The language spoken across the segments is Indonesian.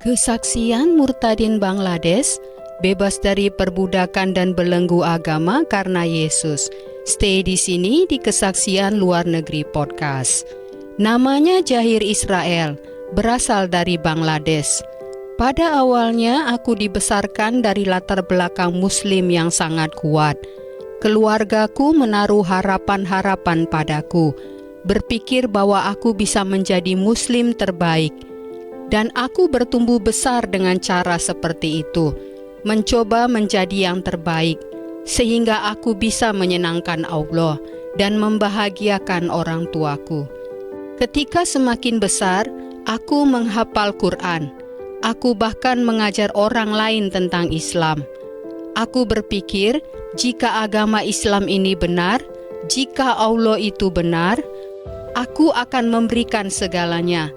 Kesaksian murtadin Bangladesh bebas dari perbudakan dan belenggu agama karena Yesus. Stay di sini di Kesaksian Luar Negeri Podcast. Namanya Zahir Israel, berasal dari Bangladesh. Pada awalnya aku dibesarkan dari latar belakang Muslim yang sangat kuat. Keluargaku menaruh harapan-harapan padaku, berpikir bahwa aku bisa menjadi Muslim terbaik. Dan aku bertumbuh besar dengan cara seperti itu, mencoba menjadi yang terbaik, sehingga aku bisa menyenangkan Allah dan membahagiakan orang tuaku. Ketika semakin besar, aku menghafal Quran. Aku bahkan mengajar orang lain tentang Islam. Aku berpikir, jika agama Islam ini benar, jika Allah itu benar, aku akan memberikan segalanya.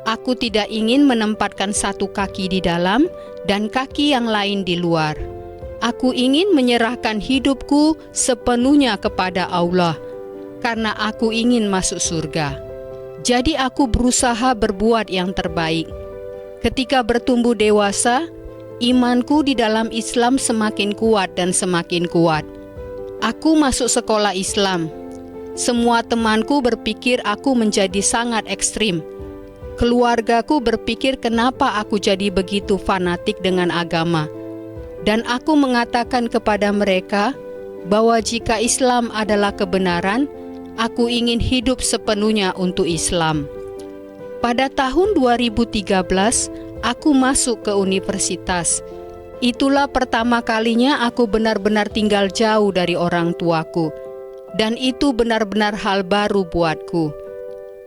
Aku tidak ingin menempatkan satu kaki di dalam dan kaki yang lain di luar. Aku ingin menyerahkan hidupku sepenuhnya kepada Allah, karena aku ingin masuk surga. Jadi aku berusaha berbuat yang terbaik. Ketika bertumbuh dewasa, imanku di dalam Islam semakin kuat dan semakin kuat. Aku masuk sekolah Islam. Semua temanku berpikir aku menjadi sangat ekstrim. Keluargaku berpikir kenapa aku jadi begitu fanatik dengan agama. Dan aku mengatakan kepada mereka bahwa jika Islam adalah kebenaran, aku ingin hidup sepenuhnya untuk Islam. Pada tahun 2013, aku masuk ke universitas. Itulah pertama kalinya aku benar-benar tinggal jauh dari orang tuaku. Dan itu benar-benar hal baru buatku.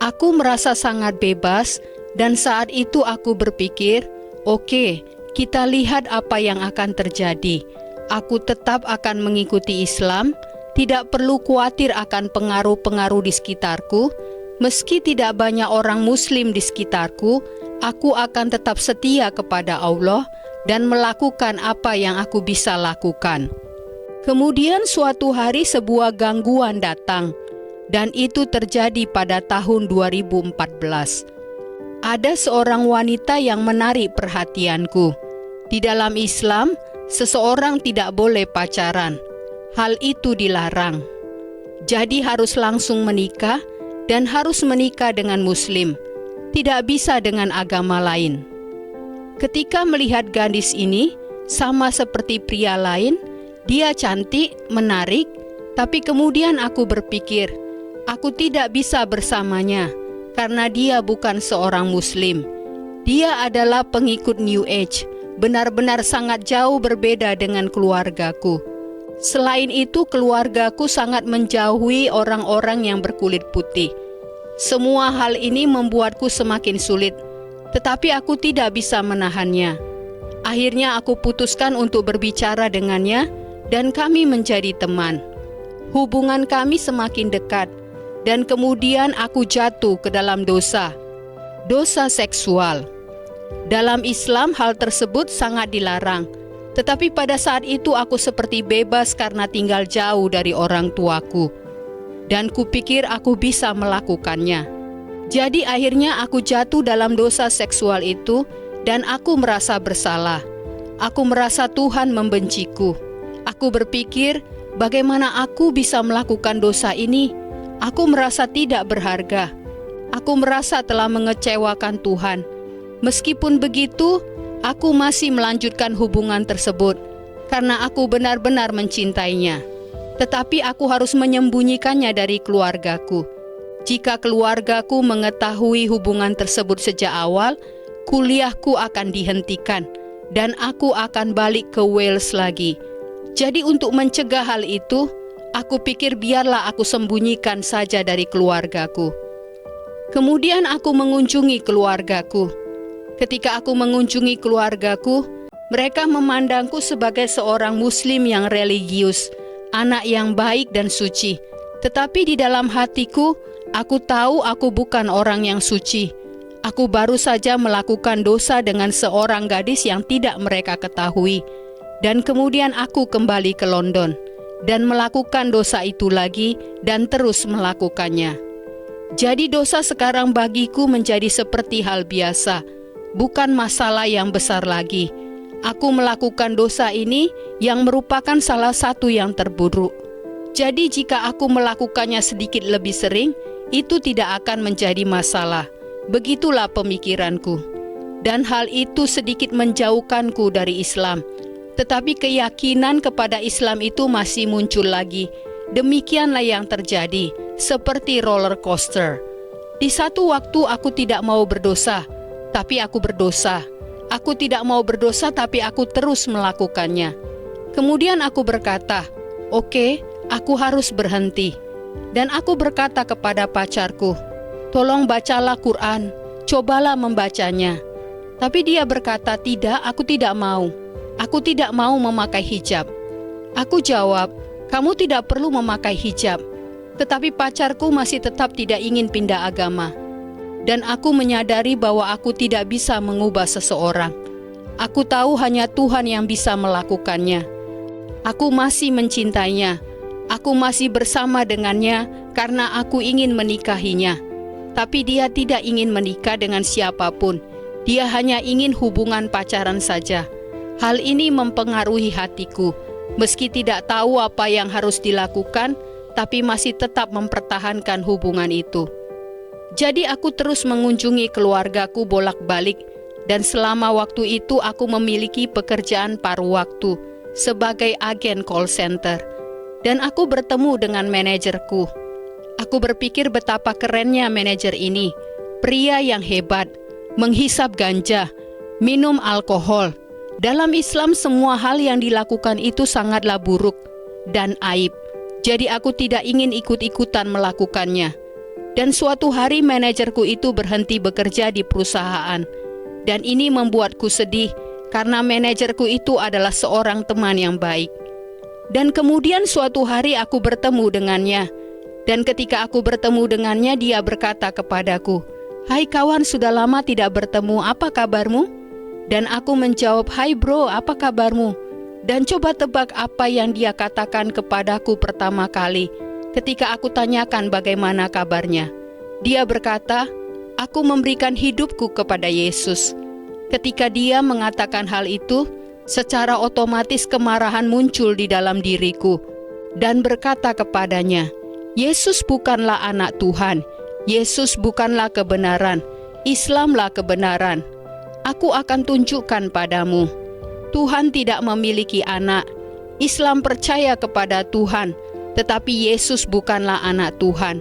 Aku merasa sangat bebas dan saat itu aku berpikir, oke, kita lihat apa yang akan terjadi. Aku tetap akan mengikuti Islam, tidak perlu khawatir akan pengaruh-pengaruh di sekitarku. Meski tidak banyak orang Muslim di sekitarku, aku akan tetap setia kepada Allah dan melakukan apa yang aku bisa lakukan. Kemudian suatu hari sebuah gangguan datang. Dan itu terjadi pada tahun 2014. Ada seorang wanita yang menarik perhatianku. Di dalam Islam, seseorang tidak boleh pacaran. Hal itu dilarang. Jadi harus langsung menikah dan harus menikah dengan Muslim. Tidak bisa dengan agama lain. Ketika melihat gadis ini, sama seperti pria lain, dia cantik, menarik, tapi kemudian aku berpikir, aku tidak bisa bersamanya karena dia bukan seorang Muslim. Dia adalah pengikut New Age, benar-benar sangat jauh berbeda dengan keluargaku. Selain itu, keluargaku sangat menjauhi orang-orang yang berkulit putih. Semua hal ini membuatku semakin sulit, tetapi aku tidak bisa menahannya. Akhirnya aku putuskan untuk berbicara dengannya dan kami menjadi teman. Hubungan kami semakin dekat. Dan kemudian aku jatuh ke dalam dosa seksual. Dalam Islam hal tersebut sangat dilarang. Tetapi pada saat itu aku seperti bebas karena tinggal jauh dari orang tuaku. Dan kupikir aku bisa melakukannya. Jadi akhirnya aku jatuh dalam dosa seksual itu dan aku merasa bersalah. Aku merasa Tuhan membenciku. Aku berpikir, bagaimana aku bisa melakukan dosa ini? Aku merasa tidak berharga. Aku merasa telah mengecewakan Tuhan. Meskipun begitu, aku masih melanjutkan hubungan tersebut karena aku benar-benar mencintainya. Tetapi aku harus menyembunyikannya dari keluargaku. Jika keluargaku mengetahui hubungan tersebut sejak awal, kuliahku akan dihentikan dan aku akan balik ke Wales lagi. Jadi untuk mencegah hal itu, aku pikir biarlah aku sembunyikan saja dari keluargaku. Kemudian aku mengunjungi keluargaku. Ketika aku mengunjungi keluargaku, mereka memandangku sebagai seorang Muslim yang religius, anak yang baik dan suci. Tetapi di dalam hatiku, aku tahu aku bukan orang yang suci. Aku baru saja melakukan dosa dengan seorang gadis yang tidak mereka ketahui. Dan kemudian aku kembali ke London dan melakukan dosa itu lagi dan terus melakukannya. Jadi dosa sekarang bagiku menjadi seperti hal biasa. bukan masalah yang besar lagi. Aku melakukan dosa ini yang merupakan salah satu yang terburuk. Jadi jika aku melakukannya sedikit lebih sering, itu tidak akan menjadi masalah. Begitulah pemikiranku. Dan hal itu sedikit menjauhkanku dari Islam. Tetapi keyakinan kepada Islam itu masih muncul lagi. Demikianlah yang terjadi, seperti roller coaster. Di satu waktu aku tidak mau berdosa, tapi aku berdosa. Aku tidak mau berdosa, tapi aku terus melakukannya. Kemudian aku berkata, "Oke, aku harus berhenti." Dan aku berkata kepada pacarku, "Tolong bacalah Quran, cobalah membacanya." Tapi dia berkata, "Tidak, aku tidak mau. Aku tidak mau memakai hijab." Aku jawab, "Kamu tidak perlu memakai hijab." Tetapi pacarku masih tetap tidak ingin pindah agama. Dan aku menyadari bahwa aku tidak bisa mengubah seseorang. Aku tahu hanya Tuhan yang bisa melakukannya. Aku masih mencintainya. Aku masih bersama dengannya karena aku ingin menikahinya. Tapi dia tidak ingin menikah dengan siapapun. Dia hanya ingin hubungan pacaran saja. Hal ini mempengaruhi hatiku. Meski tidak tahu apa yang harus dilakukan, tapi masih tetap mempertahankan hubungan itu. Jadi aku terus mengunjungi keluargaku bolak-balik, dan selama waktu itu aku memiliki pekerjaan paruh waktu sebagai agen call center. Dan aku bertemu dengan manajerku. Aku berpikir betapa kerennya manajer ini, pria yang hebat, menghisap ganja, minum alkohol. Dalam Islam semua hal yang dilakukan itu sangatlah buruk dan aib. Jadi aku tidak ingin ikut-ikutan melakukannya. Dan suatu hari manajerku itu berhenti bekerja di perusahaan. Dan ini membuatku sedih karena manajerku itu adalah seorang teman yang baik. Dan kemudian suatu hari aku bertemu dengannya. Dan ketika aku bertemu dengannya, dia berkata kepadaku, "Hai kawan, sudah lama tidak bertemu, apa kabarmu?" Dan aku menjawab, "Hai bro, apa kabarmu?" Dan coba tebak apa yang dia katakan kepadaku pertama kali ketika aku tanyakan bagaimana kabarnya. Dia berkata, "Aku memberikan hidupku kepada Yesus." Ketika dia mengatakan hal itu, secara otomatis kemarahan muncul di dalam diriku dan berkata kepadanya, "Yesus bukanlah anak Tuhan. Yesus bukanlah kebenaran. Islamlah kebenaran. Aku akan tunjukkan padamu. Tuhan tidak memiliki anak. Islam percaya kepada Tuhan, tetapi Yesus bukanlah anak Tuhan.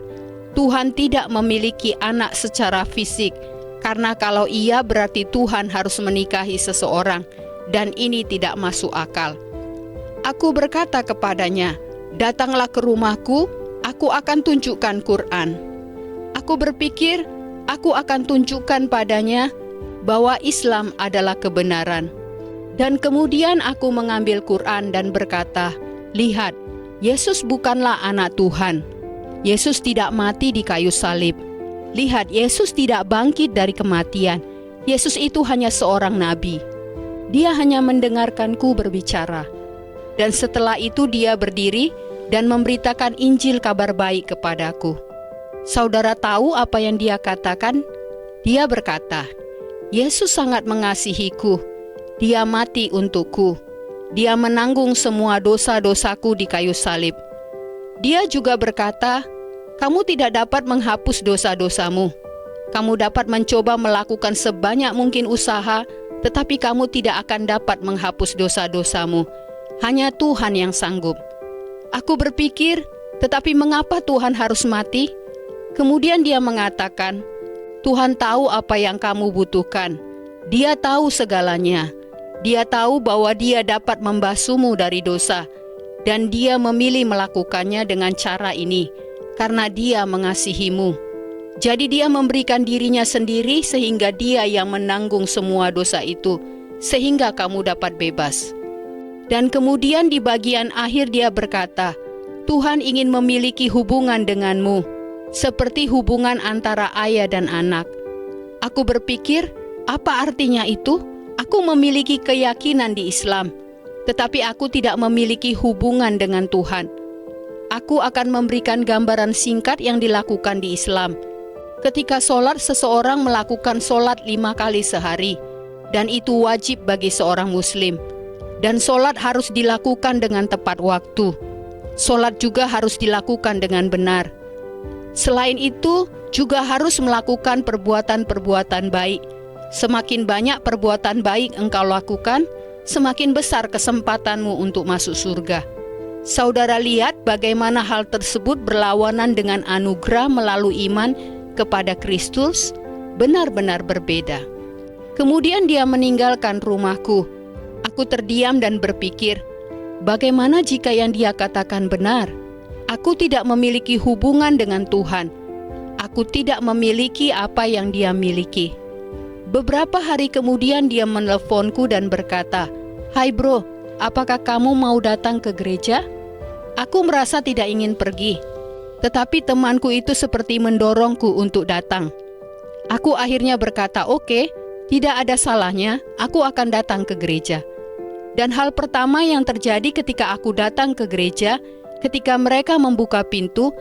Tuhan tidak memiliki anak secara fisik, karena kalau iya berarti Tuhan harus menikahi seseorang, dan ini tidak masuk akal." Aku berkata kepadanya, "Datanglah ke rumahku, aku akan tunjukkan Quran." Aku berpikir, aku akan tunjukkan padanya bahwa Islam adalah kebenaran. Dan kemudian aku mengambil Quran dan berkata, "Lihat, Yesus bukanlah anak Tuhan. Yesus tidak mati di kayu salib. Lihat, Yesus tidak bangkit dari kematian. Yesus itu hanya seorang nabi. Dia hanya mendengarkanku berbicara." Dan setelah itu dia berdiri dan memberitakan Injil kabar baik kepadaku. Saudara tahu apa yang dia katakan? Dia berkata, "Yesus sangat mengasihiku. Dia mati untukku. Dia menanggung semua dosa-dosaku di kayu salib." Dia juga berkata, "Kamu tidak dapat menghapus dosa-dosamu. Kamu dapat mencoba melakukan sebanyak mungkin usaha, tetapi kamu tidak akan dapat menghapus dosa-dosamu. Hanya Tuhan yang sanggup." Aku berpikir, tetapi mengapa Tuhan harus mati? Kemudian dia mengatakan, "Tuhan tahu apa yang kamu butuhkan. Dia tahu segalanya. Dia tahu bahwa dia dapat membasuhmu dari dosa, dan dia memilih melakukannya dengan cara ini, karena dia mengasihimu. Jadi dia memberikan dirinya sendiri sehingga dia yang menanggung semua dosa itu, sehingga kamu dapat bebas." Dan kemudian di bagian akhir dia berkata, "Tuhan ingin memiliki hubungan denganmu, seperti hubungan antara ayah dan anak." Aku berpikir, apa artinya itu? Aku memiliki keyakinan di Islam, tetapi aku tidak memiliki hubungan dengan Tuhan. Aku akan memberikan gambaran singkat yang dilakukan di Islam. Ketika sholat, seseorang melakukan sholat 5 kali sehari. dan itu wajib bagi seorang muslim. Dan solat harus dilakukan dengan tepat waktu. Solat juga harus dilakukan dengan benar. Selain itu, juga harus melakukan perbuatan-perbuatan baik. Semakin banyak perbuatan baik engkau lakukan, semakin besar kesempatanmu untuk masuk surga. Saudara lihat bagaimana hal tersebut berlawanan dengan anugerah melalui iman kepada Kristus, benar-benar berbeda. Kemudian dia meninggalkan rumahku. Aku terdiam dan berpikir, bagaimana jika yang dia katakan benar? Aku tidak memiliki hubungan dengan Tuhan. Aku tidak memiliki apa yang dia miliki. Beberapa hari kemudian dia menelponku dan berkata, "Hai bro, apakah kamu mau datang ke gereja?" Aku merasa tidak ingin pergi, tetapi temanku itu seperti mendorongku untuk datang. Aku akhirnya berkata, "Oke, tidak ada salahnya, aku akan datang ke gereja." Dan hal pertama yang terjadi ketika aku datang ke gereja, ketika mereka membuka pintu,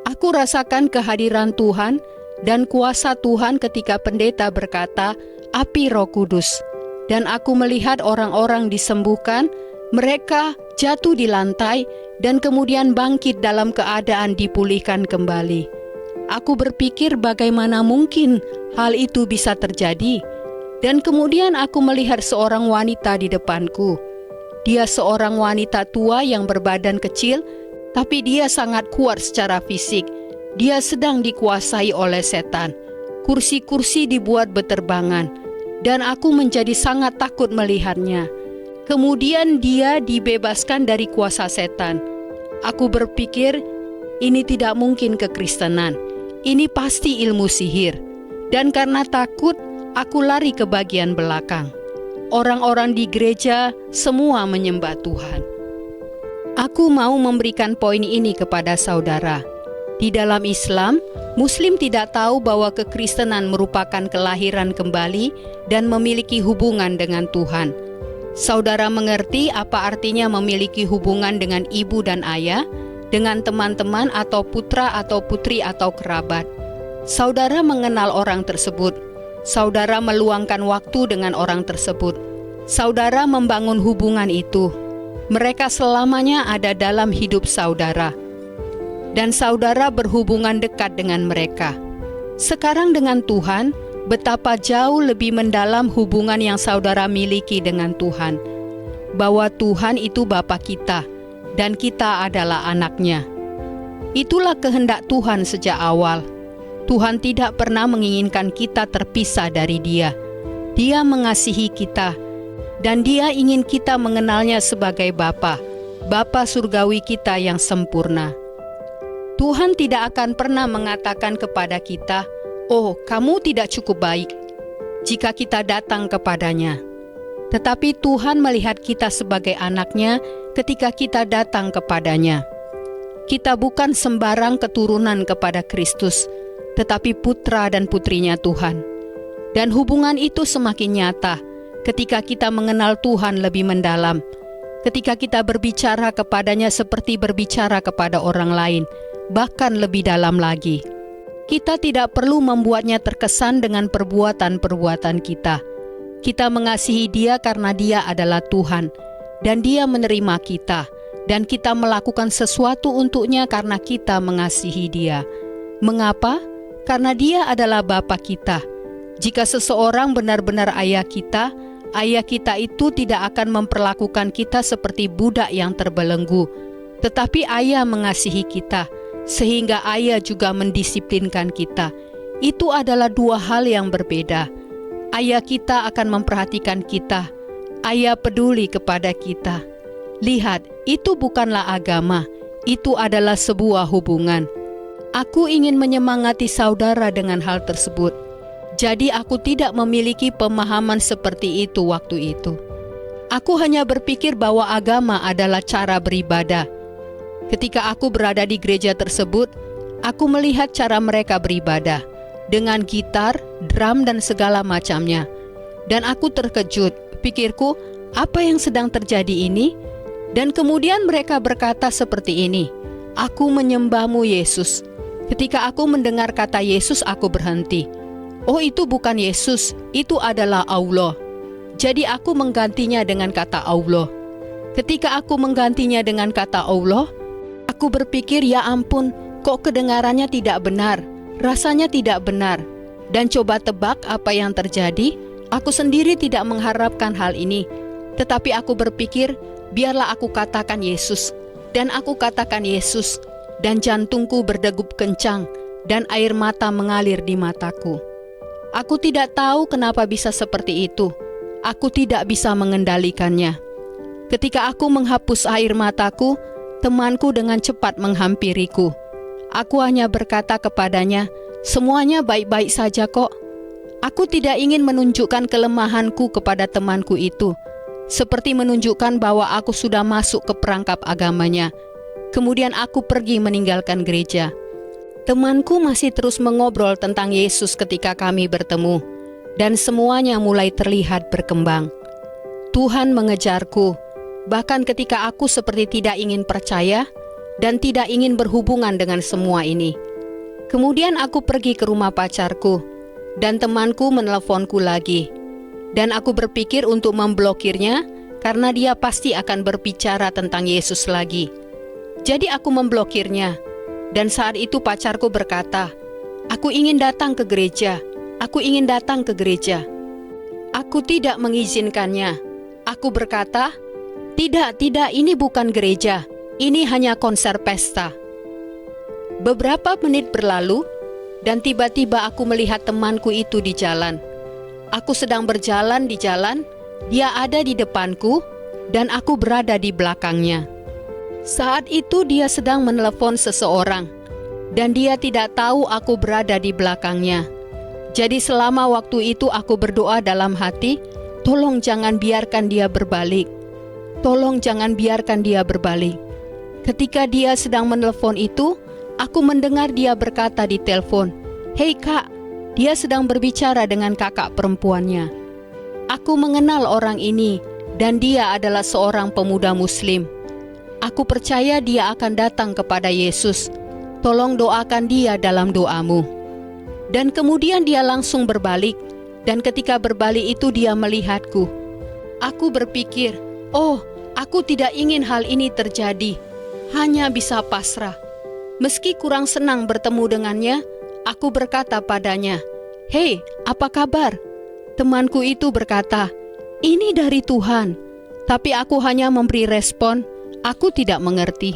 aku rasakan kehadiran Tuhan dan kuasa Tuhan ketika pendeta berkata, "Api Roh Kudus." Dan aku melihat orang-orang disembuhkan, mereka jatuh di lantai dan kemudian bangkit dalam keadaan dipulihkan kembali. Aku berpikir bagaimana mungkin hal itu bisa terjadi. Dan kemudian aku melihat seorang wanita di depanku. Dia seorang wanita tua yang berbadan kecil, tapi dia sangat kuat secara fisik. Dia sedang dikuasai oleh setan. Kursi-kursi dibuat beterbangan, dan aku menjadi sangat takut melihatnya. Kemudian dia dibebaskan dari kuasa setan. Aku berpikir, ini tidak mungkin kekristenan. Ini pasti ilmu sihir. Dan karena takut, aku lari ke bagian belakang. Orang-orang di gereja semua menyembah Tuhan. Aku mau memberikan poin ini kepada saudara. Di dalam Islam, Muslim tidak tahu bahwa kekristenan merupakan kelahiran kembali dan memiliki hubungan dengan Tuhan. Saudara mengerti apa artinya memiliki hubungan dengan ibu dan ayah, dengan teman-teman atau putra atau putri atau kerabat. Saudara mengenal orang tersebut. Saudara meluangkan waktu dengan orang tersebut. Saudara membangun hubungan itu. Mereka selamanya ada dalam hidup saudara. Dan saudara berhubungan dekat dengan mereka. Sekarang dengan Tuhan, betapa jauh lebih mendalam hubungan yang saudara miliki dengan Tuhan. Bahwa Tuhan itu Bapa kita, dan kita adalah anak-Nya. Itulah kehendak Tuhan sejak awal. Tuhan tidak pernah menginginkan kita terpisah dari Dia. Dia mengasihi kita, dan Dia ingin kita mengenalnya sebagai Bapa, Bapa surgawi kita yang sempurna. Tuhan tidak akan pernah mengatakan kepada kita, "Oh, kamu tidak cukup baik," jika kita datang kepadanya. Tetapi Tuhan melihat kita sebagai anak-Nya ketika kita datang kepadanya. Kita bukan sembarang keturunan kepada Kristus, tetapi putra dan putrinya Tuhan. Dan hubungan itu semakin nyata ketika kita mengenal Tuhan lebih mendalam, ketika kita berbicara kepadanya seperti berbicara kepada orang lain, bahkan lebih dalam lagi. Kita tidak perlu membuatnya terkesan dengan perbuatan-perbuatan kita. Kita mengasihi Dia karena Dia adalah Tuhan, dan Dia menerima kita, dan kita melakukan sesuatu untuknya karena kita mengasihi Dia. Mengapa? Karena Dia adalah Bapa kita. Jika seseorang benar-benar ayah kita itu tidak akan memperlakukan kita seperti budak yang terbelenggu. Tetapi ayah mengasihi kita, sehingga ayah juga mendisiplinkan kita. Itu adalah dua hal yang berbeda. Ayah kita akan memperhatikan kita. Ayah peduli kepada kita. Lihat, itu bukanlah agama. Itu adalah sebuah hubungan. Aku ingin menyemangati saudara dengan hal tersebut. Jadi aku tidak memiliki pemahaman seperti itu waktu itu. Aku hanya berpikir bahwa agama adalah cara beribadah. Ketika aku berada di gereja tersebut, aku melihat cara mereka beribadah dengan gitar, drum, dan segala macamnya. Dan aku terkejut, pikirku, apa yang sedang terjadi ini? Dan kemudian mereka berkata seperti ini, "Aku menyembahmu Yesus." Ketika aku mendengar kata Yesus, aku berhenti. Oh, itu bukan Yesus, itu adalah Allah. Jadi aku menggantinya dengan kata Allah. Ketika aku menggantinya dengan kata Allah, aku berpikir, ya ampun, kok kedengarannya tidak benar, rasanya tidak benar. Dan coba tebak apa yang terjadi? Aku sendiri tidak mengharapkan hal ini. Tetapi aku berpikir, biarlah aku katakan Yesus. Dan aku katakan Yesus. Dan jantungku berdegup kencang. Dan air mata mengalir di mataku. Aku tidak tahu kenapa bisa seperti itu. Aku tidak bisa mengendalikannya. Ketika aku menghapus air mataku, temanku dengan cepat menghampiriku. Aku hanya berkata kepadanya, semuanya baik-baik saja kok. Aku tidak ingin menunjukkan kelemahanku kepada temanku itu, seperti menunjukkan bahwa aku sudah masuk ke perangkap agamanya. Kemudian aku pergi meninggalkan gereja. Temanku masih terus mengobrol tentang Yesus ketika kami bertemu, dan semuanya mulai terlihat berkembang. Tuhan mengejarku, bahkan ketika aku seperti tidak ingin percaya dan tidak ingin berhubungan dengan semua ini. Kemudian aku pergi ke rumah pacarku, dan temanku meneleponku lagi. Dan aku berpikir untuk memblokirnya, karena dia pasti akan berbicara tentang Yesus lagi. Jadi aku memblokirnya, dan saat itu pacarku berkata, aku ingin datang ke gereja, aku ingin datang ke gereja. Aku tidak mengizinkannya. Aku berkata, tidak, ini bukan gereja, ini hanya konser pesta. Beberapa menit berlalu, dan tiba-tiba aku melihat temanku itu di jalan. Aku sedang berjalan di jalan, dia ada di depanku, dan aku berada di belakangnya. Saat itu dia sedang menelepon seseorang, dan dia tidak tahu aku berada di belakangnya. Jadi selama waktu itu aku berdoa dalam hati, tolong jangan biarkan dia berbalik. Tolong jangan biarkan dia berbalik. Ketika dia sedang menelepon itu, aku mendengar dia berkata di telepon, "Hei kak," dia sedang berbicara dengan kakak perempuannya. Aku mengenal orang ini, dan dia adalah seorang pemuda Muslim. Aku percaya dia akan datang kepada Yesus. Tolong doakan dia dalam doamu. Dan kemudian dia langsung berbalik, dan ketika berbalik itu dia melihatku. Aku berpikir, oh, aku tidak ingin hal ini terjadi, hanya bisa pasrah. Meski kurang senang bertemu dengannya, aku berkata padanya, "Hei, apa kabar?" Temanku itu berkata, "Ini dari Tuhan." Tapi aku hanya memberi respon, "Aku tidak mengerti."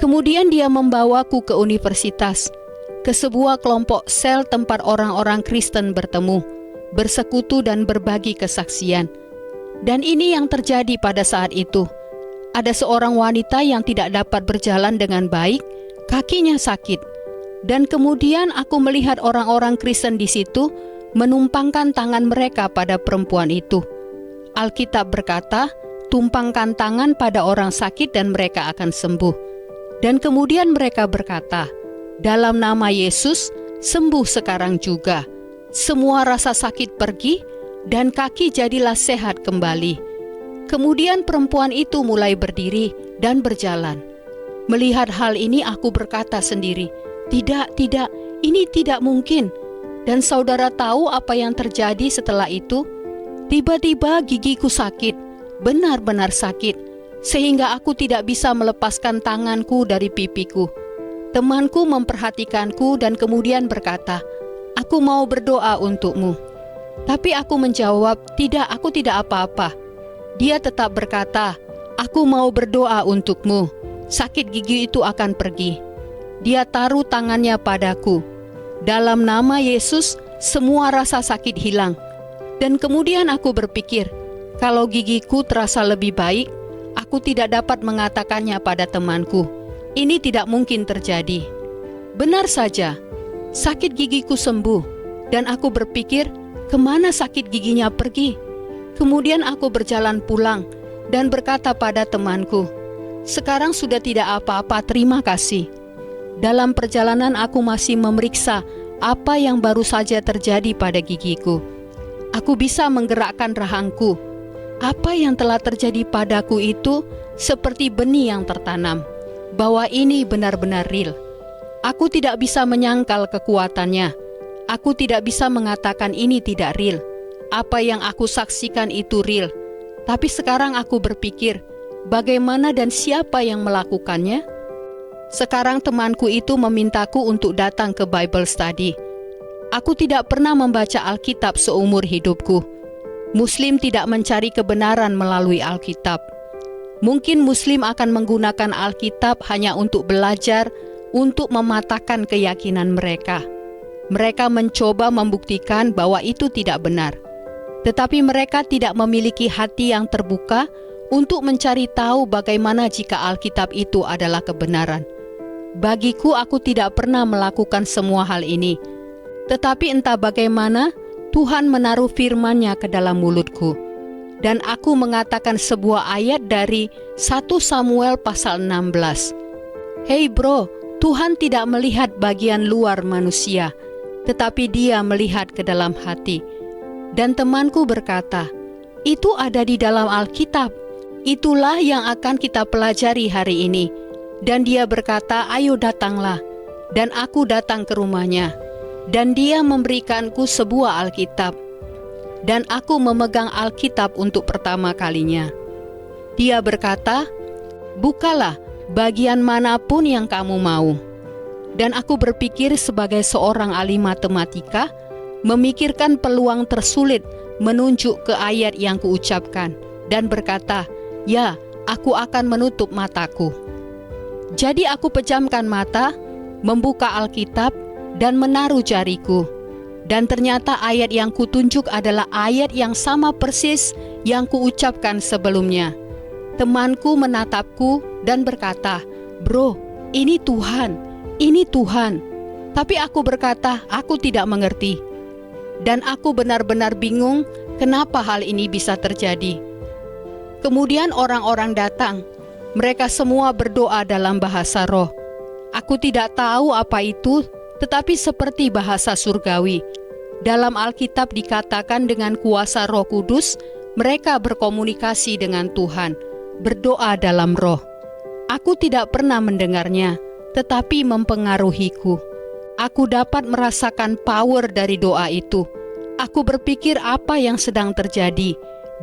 Kemudian dia membawaku ke universitas, ke sebuah kelompok sel tempat orang-orang Kristen bertemu, bersekutu dan berbagi kesaksian. Dan ini yang terjadi pada saat itu. Ada seorang wanita yang tidak dapat berjalan dengan baik, kakinya sakit. Dan kemudian aku melihat orang-orang Kristen di situ menumpangkan tangan mereka pada perempuan itu. Alkitab berkata, tumpangkan tangan pada orang sakit dan mereka akan sembuh. Dan kemudian mereka berkata, dalam nama Yesus, sembuh sekarang juga. Semua rasa sakit pergi, dan kaki jadilah sehat kembali. Kemudian perempuan itu mulai berdiri dan berjalan. Melihat hal ini aku berkata sendiri, tidak, ini tidak mungkin. Dan saudara tahu apa yang terjadi setelah itu? Tiba-tiba gigiku sakit, benar-benar sakit, sehingga aku tidak bisa melepaskan tanganku dari pipiku. Temanku memperhatikanku dan kemudian berkata, "Aku mau berdoa untukmu." Tapi aku menjawab, "Tidak, aku tidak apa-apa." Dia tetap berkata, "Aku mau berdoa untukmu. Sakit gigi itu akan pergi." Dia taruh tangannya padaku. Dalam nama Yesus, semua rasa sakit hilang. Dan kemudian aku berpikir, kalau gigiku terasa lebih baik, aku tidak dapat mengatakannya pada temanku. Ini tidak mungkin terjadi. Benar saja, sakit gigiku sembuh, dan aku berpikir, kemana sakit giginya pergi? Kemudian aku berjalan pulang dan berkata pada temanku, "Sekarang sudah tidak apa-apa, terima kasih." Dalam perjalanan aku masih memeriksa apa yang baru saja terjadi pada gigiku. Aku bisa menggerakkan rahangku. Apa yang telah terjadi padaku itu seperti benih yang tertanam, bahwa ini benar-benar real. Aku tidak bisa menyangkal kekuatannya. Aku tidak bisa mengatakan ini tidak real. apa yang aku saksikan itu real. Tapi sekarang aku berpikir, bagaimana dan siapa yang melakukannya? Sekarang temanku itu memintaku untuk datang ke Bible study. Aku tidak pernah membaca Alkitab seumur hidupku. Muslim tidak mencari kebenaran melalui Alkitab. Mungkin Muslim akan menggunakan Alkitab hanya untuk belajar, untuk mematahkan keyakinan mereka. Mereka mencoba membuktikan bahwa itu tidak benar. Tetapi mereka tidak memiliki hati yang terbuka untuk mencari tahu bagaimana jika Alkitab itu adalah kebenaran. Bagiku, aku tidak pernah melakukan semua hal ini. Tetapi entah bagaimana, Tuhan menaruh firman-Nya ke dalam mulutku. Dan aku mengatakan sebuah ayat dari 1 Samuel pasal 16. Hei bro, Tuhan tidak melihat bagian luar manusia, tetapi Dia melihat ke dalam hati. Dan temanku berkata, itu ada di dalam Alkitab. Itulah yang akan kita pelajari hari ini. Dan dia berkata, ayo datanglah. Dan aku datang ke rumahnya. Dan dia memberikanku sebuah Alkitab. Dan aku memegang Alkitab untuk pertama kalinya. Dia berkata, bukalah bagian manapun yang kamu mau. Dan aku berpikir sebagai seorang ahli matematika, memikirkan peluang tersulit menunjuk ke ayat yang kuucapkan. Dan berkata, ya, aku akan menutup mataku. Jadi aku pejamkan mata, membuka Alkitab, dan menaruh jariku. Dan ternyata ayat yang kutunjuk adalah ayat yang sama persis yang kuucapkan sebelumnya. Temanku menatapku dan berkata, bro, ini Tuhan, ini Tuhan. Tapi aku berkata, aku tidak mengerti. Dan aku benar-benar bingung kenapa hal ini bisa terjadi. Kemudian orang-orang datang. Mereka semua berdoa dalam bahasa roh. Aku tidak tahu apa itu, tetapi seperti bahasa surgawi. Dalam Alkitab dikatakan dengan kuasa Roh Kudus, mereka berkomunikasi dengan Tuhan, berdoa dalam roh. Aku tidak pernah mendengarnya, tetapi mempengaruhiku. Aku dapat merasakan power dari doa itu. Aku berpikir apa yang sedang terjadi,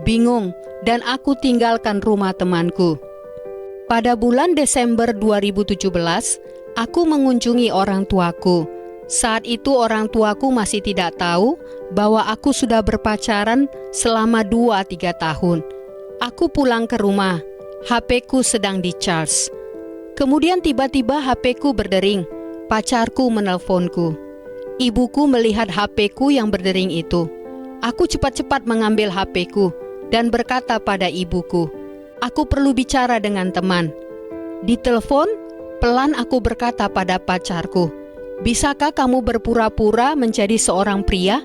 bingung, dan aku tinggalkan rumah temanku. Pada bulan Desember 2017, aku mengunjungi orang tuaku. Saat itu orang tuaku masih tidak tahu bahwa aku sudah berpacaran selama 2-3 tahun. Aku pulang ke rumah, HP-ku sedang di-charge. Kemudian tiba-tiba HP-ku berdering, pacarku menelponku. Ibuku melihat HP-ku yang berdering itu. Aku cepat-cepat mengambil HP-ku dan berkata pada ibuku, aku perlu bicara dengan teman. Di telepon, pelan aku berkata pada pacarku, bisakah kamu berpura-pura menjadi seorang pria?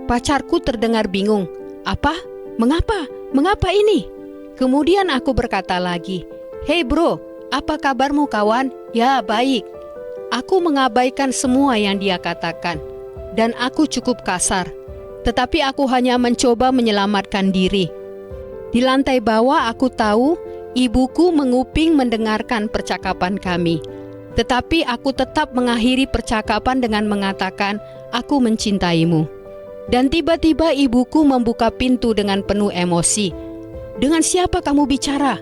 Pacarku terdengar bingung. Apa? Mengapa? Mengapa ini? Kemudian aku berkata lagi, hei bro, apa kabarmu kawan? Ya, baik. Aku mengabaikan semua yang dia katakan, dan aku cukup kasar. Tetapi aku hanya mencoba menyelamatkan diri. Di lantai bawah aku tahu ibuku menguping mendengarkan percakapan kami. Tetapi aku tetap mengakhiri percakapan dengan mengatakan, aku mencintaimu. Dan tiba-tiba ibuku membuka pintu dengan penuh emosi. Dengan siapa kamu bicara?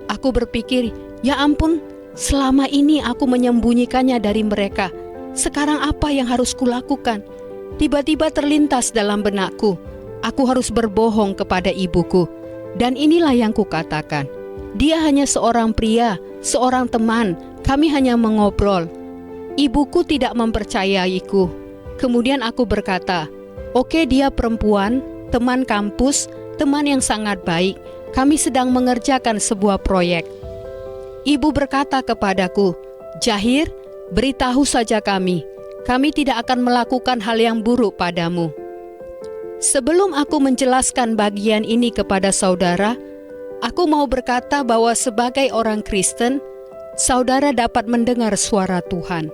Aku berpikir, ya ampun, selama ini aku menyembunyikannya dari mereka. Sekarang apa yang harus kulakukan? Tiba-tiba terlintas dalam benakku, aku harus berbohong kepada ibuku. Dan inilah yang kukatakan, dia hanya seorang pria, seorang teman, kami hanya mengobrol. Ibuku tidak mempercayaiku. Kemudian aku berkata, oke, dia perempuan, teman kampus, teman yang sangat baik. Kami sedang mengerjakan sebuah proyek. Ibu berkata kepadaku, Jahir, beritahu saja kami tidak akan melakukan hal yang buruk padamu. Sebelum aku menjelaskan bagian ini kepada saudara, aku mau berkata bahwa sebagai orang Kristen, saudara dapat mendengar suara Tuhan.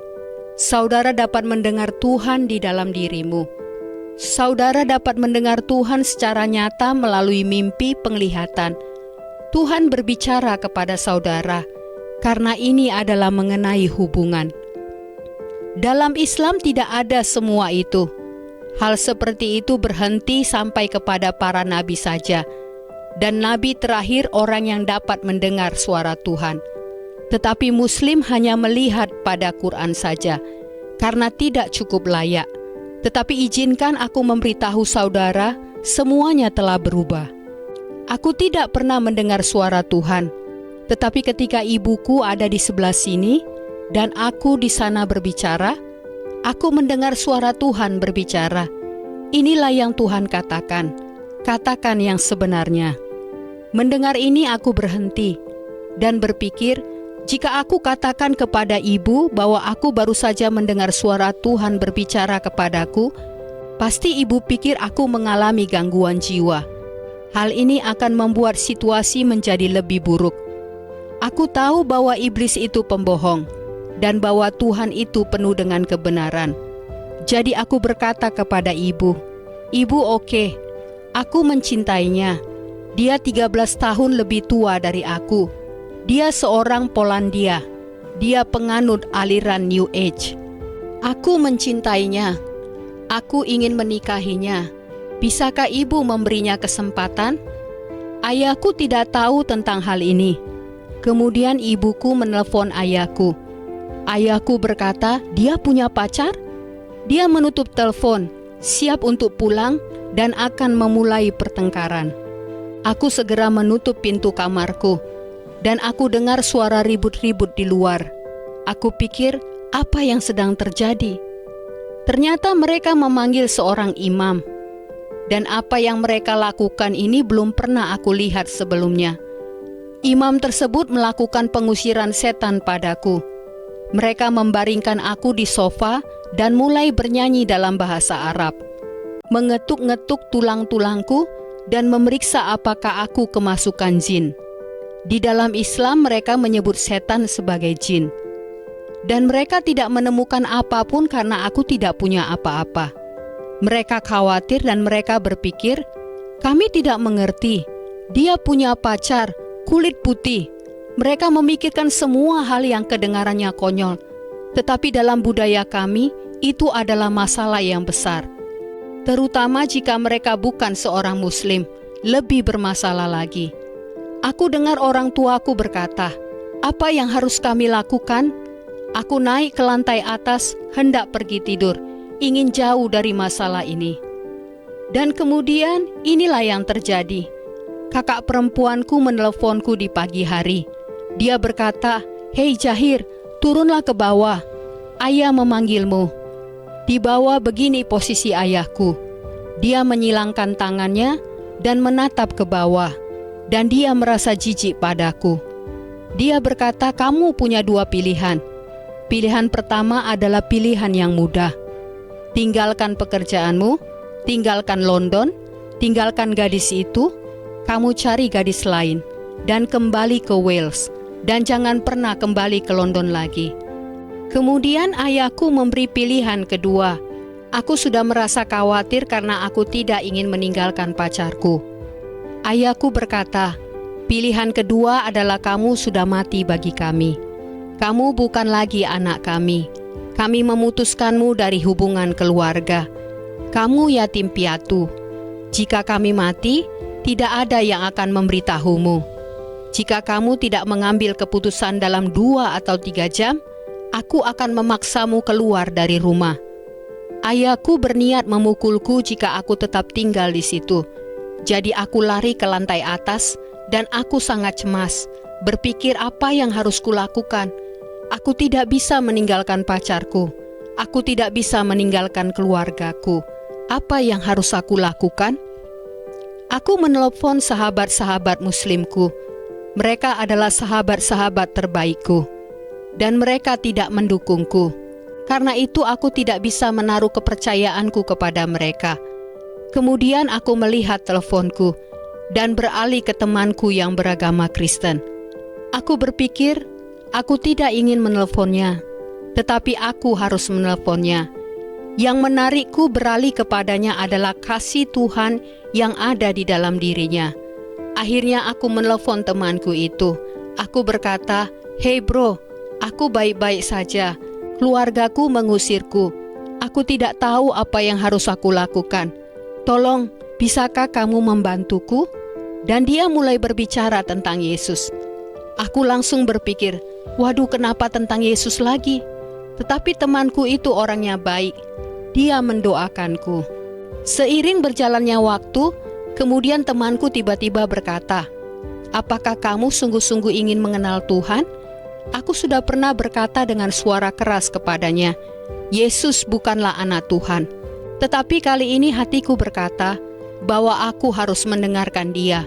Saudara dapat mendengar Tuhan di dalam dirimu. Saudara dapat mendengar Tuhan secara nyata melalui mimpi penglihatan. Tuhan berbicara kepada saudara, karena ini adalah mengenai hubungan. Dalam Islam tidak ada semua itu. Hal seperti itu berhenti sampai kepada para nabi saja, dan nabi terakhir orang yang dapat mendengar suara Tuhan. Tetapi Muslim hanya melihat pada Quran saja, karena tidak cukup layak. Tetapi izinkan aku memberitahu saudara, semuanya telah berubah. Aku tidak pernah mendengar suara Tuhan, tetapi ketika ibuku ada di sebelah sini, dan aku di sana berbicara, aku mendengar suara Tuhan berbicara. Inilah yang Tuhan katakan, katakan yang sebenarnya. Mendengar ini aku berhenti dan berpikir, jika aku katakan kepada ibu bahwa aku baru saja mendengar suara Tuhan berbicara kepadaku, pasti ibu pikir aku mengalami gangguan jiwa. Hal ini akan membuat situasi menjadi lebih buruk. Aku tahu bahwa iblis itu pembohong, dan bahwa Tuhan itu penuh dengan kebenaran. Jadi aku berkata kepada ibu, "Ibu oke, aku mencintainya. Dia 13 tahun lebih tua dari aku. Dia seorang Polandia. Dia penganut aliran New Age. Aku mencintainya. Aku ingin menikahinya. Bisakah ibu memberinya kesempatan?" Ayahku tidak tahu tentang hal ini. Kemudian ibuku menelpon ayahku. Ayahku berkata, dia punya pacar? Dia menutup telepon, siap untuk pulang dan akan memulai pertengkaran. Aku segera menutup pintu kamarku, dan aku dengar suara ribut-ribut di luar. Aku pikir, apa yang sedang terjadi? Ternyata mereka memanggil seorang imam, dan apa yang mereka lakukan ini belum pernah aku lihat sebelumnya. Imam tersebut melakukan pengusiran setan padaku. Mereka membaringkan aku di sofa dan mulai bernyanyi dalam bahasa Arab, mengetuk-ngetuk tulang-tulangku dan memeriksa apakah aku kemasukan jin. Di dalam Islam mereka menyebut setan sebagai jin. Dan mereka tidak menemukan apapun karena aku tidak punya apa-apa. Mereka khawatir dan mereka berpikir, kami tidak mengerti, dia punya pacar, kulit putih. Mereka memikirkan semua hal yang kedengarannya konyol, tetapi dalam budaya kami, itu adalah masalah yang besar. Terutama jika mereka bukan seorang Muslim, lebih bermasalah lagi. Aku dengar orang tuaku berkata, apa yang harus kami lakukan? Aku naik ke lantai atas, hendak pergi tidur, ingin jauh dari masalah ini. Dan kemudian inilah yang terjadi. Kakak perempuanku meneleponku di pagi hari. Dia berkata, "Hei Jahir, turunlah ke bawah. Ayah memanggilmu." Di bawah begini posisi ayahku. Dia menyilangkan tangannya dan menatap ke bawah, dan dia merasa jijik padaku. Dia berkata, "Kamu punya dua pilihan. Pilihan pertama adalah pilihan yang mudah. Tinggalkan pekerjaanmu, tinggalkan London, tinggalkan gadis itu, kamu cari gadis lain, dan kembali ke Wales. Dan jangan pernah kembali ke London lagi." Kemudian ayahku memberi pilihan kedua. Aku sudah merasa khawatir karena aku tidak ingin meninggalkan pacarku. Ayahku berkata, "Pilihan kedua adalah kamu sudah mati bagi kami. Kamu bukan lagi anak kami. Kami memutuskanmu dari hubungan keluarga. Kamu yatim piatu. Jika kami mati, tidak ada yang akan memberitahumu. Jika kamu tidak mengambil keputusan dalam 2 atau 3 jam, aku akan memaksamu keluar dari rumah." Ayahku berniat memukulku jika aku tetap tinggal di situ. Jadi aku lari ke lantai atas dan aku sangat cemas, berpikir apa yang harus kulakukan. Aku tidak bisa meninggalkan pacarku. Aku tidak bisa meninggalkan keluargaku. Apa yang harus aku lakukan? Aku menelepon sahabat-sahabat Muslimku. Mereka adalah sahabat-sahabat terbaikku, dan mereka tidak mendukungku. Karena itu aku tidak bisa menaruh kepercayaanku kepada mereka. Kemudian aku melihat teleponku, dan beralih ke temanku yang beragama Kristen. Aku berpikir, aku tidak ingin menelponnya, tetapi aku harus menelponnya. Yang menarikku beralih kepadanya adalah kasih Tuhan yang ada di dalam dirinya. Akhirnya aku menelpon temanku itu. Aku berkata, "Hei bro, aku baik-baik saja. Keluargaku mengusirku. Aku tidak tahu apa yang harus aku lakukan. Tolong, bisakah kamu membantuku?" Dan dia mulai berbicara tentang Yesus. Aku langsung berpikir, waduh, kenapa tentang Yesus lagi? Tetapi temanku itu orangnya baik. Dia mendoakanku. Seiring berjalannya waktu, kemudian temanku tiba-tiba berkata, "Apakah kamu sungguh-sungguh ingin mengenal Tuhan?" Aku sudah pernah berkata dengan suara keras kepadanya, "Yesus bukanlah anak Tuhan." Tetapi kali ini hatiku berkata bahwa aku harus mendengarkan dia.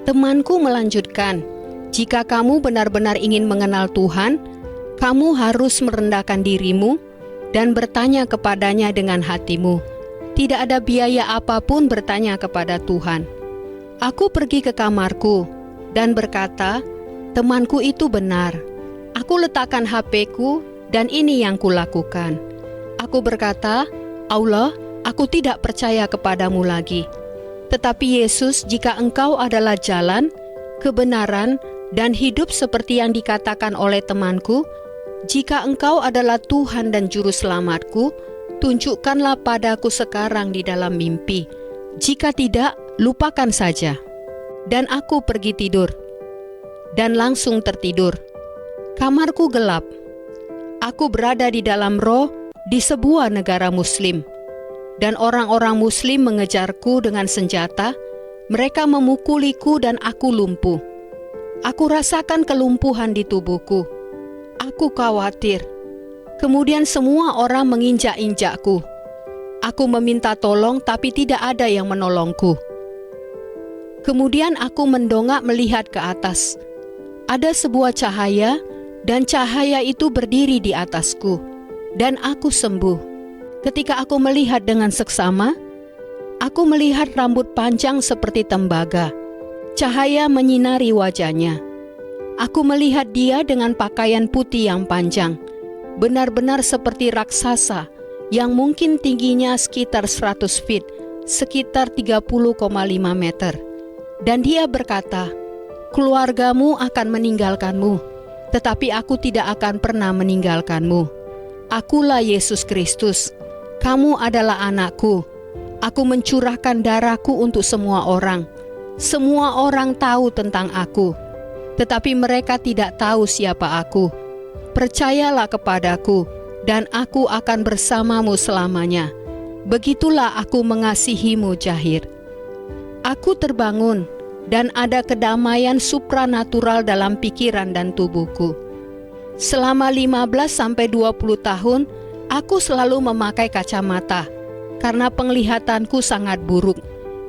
Temanku melanjutkan, "Jika kamu benar-benar ingin mengenal Tuhan, kamu harus merendahkan dirimu dan bertanya kepadanya dengan hatimu. Tidak ada biaya apapun bertanya kepada Tuhan." Aku pergi ke kamarku dan berkata, temanku itu benar. Aku letakkan HP-ku dan ini yang kulakukan. Aku berkata, "Allah, aku tidak percaya kepadamu lagi. Tetapi Yesus, jika Engkau adalah jalan, kebenaran, dan hidup seperti yang dikatakan oleh temanku, jika Engkau adalah Tuhan dan Juru Selamatku, tunjukkanlah padaku sekarang di dalam mimpi. Jika tidak, lupakan saja." Dan aku pergi tidur. Dan langsung tertidur. Kamarku gelap. Aku berada di dalam roh di sebuah negara Muslim. Dan orang-orang Muslim mengejarku dengan senjata. Mereka memukuliku dan aku lumpuh. Aku rasakan kelumpuhan di tubuhku. Aku khawatir. Kemudian semua orang menginjak-injakku. Aku meminta tolong tapi tidak ada yang menolongku. Kemudian aku mendongak melihat ke atas. Ada sebuah cahaya dan cahaya itu berdiri di atasku. Dan aku sembuh. Ketika aku melihat dengan seksama, aku melihat rambut panjang seperti tembaga. Cahaya menyinari wajahnya. Aku melihat dia dengan pakaian putih yang panjang. Benar-benar seperti raksasa yang mungkin tingginya sekitar 100 feet, sekitar 30,5 meter. Dan dia berkata, "Keluargamu akan meninggalkanmu, tetapi aku tidak akan pernah meninggalkanmu. Akulah Yesus Kristus. Kamu adalah anakku. Aku mencurahkan darahku untuk semua orang. Semua orang tahu tentang aku, tetapi mereka tidak tahu siapa aku. Percayalah kepadaku, dan aku akan bersamamu selamanya. Begitulah aku mengasihimu, Jahir." Aku terbangun, dan ada kedamaian supranatural dalam pikiran dan tubuhku. Selama 15-20 tahun, aku selalu memakai kacamata, karena penglihatanku sangat buruk,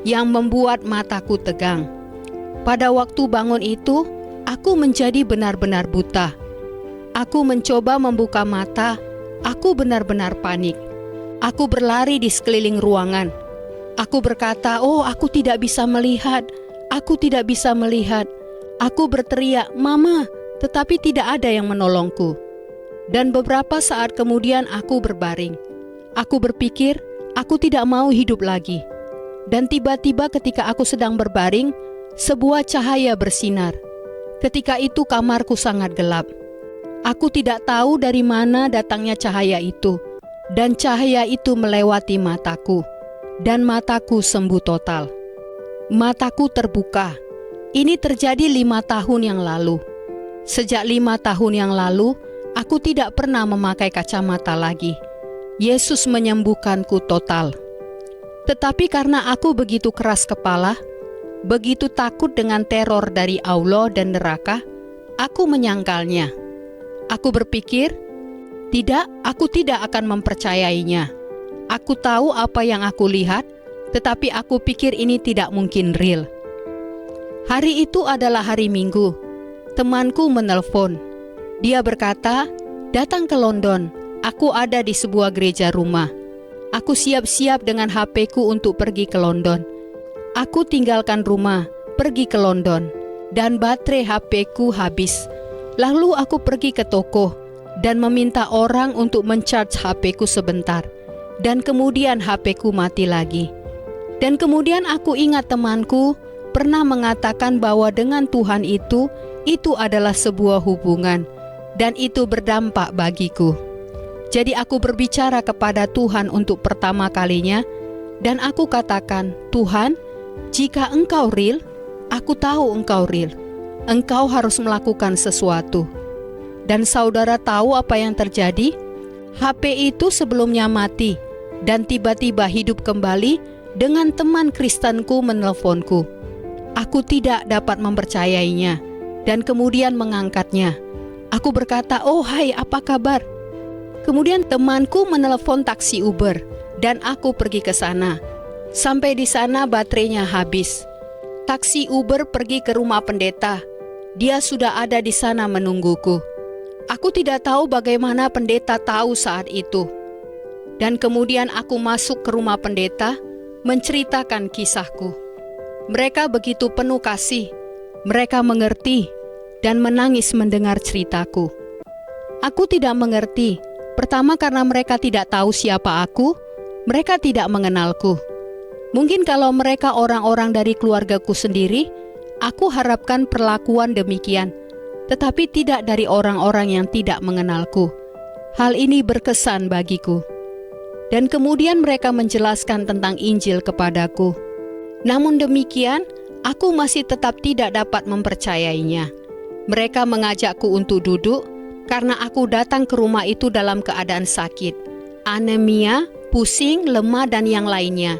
yang membuat mataku tegang. Pada waktu bangun itu, aku menjadi benar-benar buta. Aku mencoba membuka mata, aku benar-benar panik. Aku berlari di sekeliling ruangan. Aku berkata, "Oh, aku tidak bisa melihat. Aku tidak bisa melihat." Aku berteriak, "Mama," tetapi tidak ada yang menolongku. Dan beberapa saat kemudian aku berbaring. Aku berpikir, aku tidak mau hidup lagi. Dan tiba-tiba ketika aku sedang berbaring, sebuah cahaya bersinar. Ketika itu kamarku sangat gelap. Aku tidak tahu dari mana datangnya cahaya itu. Dan cahaya itu melewati mataku. Dan mataku sembuh total. Mataku terbuka. Ini terjadi 5 tahun yang lalu. Sejak 5 tahun yang lalu, aku tidak pernah memakai kacamata lagi. Yesus menyembuhkanku total. Tetapi karena aku begitu keras kepala, begitu takut dengan teror dari Allah dan neraka, aku menyangkalnya. Aku berpikir, tidak, aku tidak akan mempercayainya. Aku tahu apa yang aku lihat, tetapi aku pikir ini tidak mungkin real. Hari itu adalah hari Minggu. Temanku menelpon. Dia berkata, "Datang ke London. Aku ada di sebuah gereja rumah." Aku siap-siap dengan HP-ku untuk pergi ke London. Aku tinggalkan rumah, pergi ke London, dan baterai HP-ku habis. Lalu aku pergi ke toko dan meminta orang untuk mencharge HP-ku sebentar. Dan kemudian HP-ku mati lagi. Dan kemudian aku ingat temanku pernah mengatakan bahwa dengan Tuhan itu adalah sebuah hubungan, dan itu berdampak bagiku. Jadi aku berbicara kepada Tuhan untuk pertama kalinya, dan aku katakan, Tuhan, jika Engkau real, aku tahu Engkau real. Engkau harus melakukan sesuatu. Dan saudara tahu apa yang terjadi? HP itu sebelumnya mati, dan tiba-tiba hidup kembali dengan teman Kristenku menelponku. Aku tidak dapat mempercayainya, dan kemudian mengangkatnya. Aku berkata, oh hai, apa kabar? Kemudian temanku menelepon taksi Uber, dan aku pergi ke sana. Sampai di sana baterainya habis. Taksi Uber pergi ke rumah pendeta. Dia sudah ada di sana menungguku. Aku tidak tahu bagaimana pendeta tahu saat itu. Dan kemudian aku masuk ke rumah pendeta, menceritakan kisahku. Mereka begitu penuh kasih. Mereka mengerti dan menangis mendengar ceritaku. Aku tidak mengerti. Pertama karena mereka tidak tahu siapa aku, mereka tidak mengenalku. Mungkin kalau mereka orang-orang dari keluargaku sendiri, aku harapkan perlakuan demikian, tetapi tidak dari orang-orang yang tidak mengenalku. Hal ini berkesan bagiku. Dan kemudian mereka menjelaskan tentang Injil kepadaku. Namun demikian, aku masih tetap tidak dapat mempercayainya. Mereka mengajakku untuk duduk, karena aku datang ke rumah itu dalam keadaan sakit, anemia, pusing, lemah, dan yang lainnya.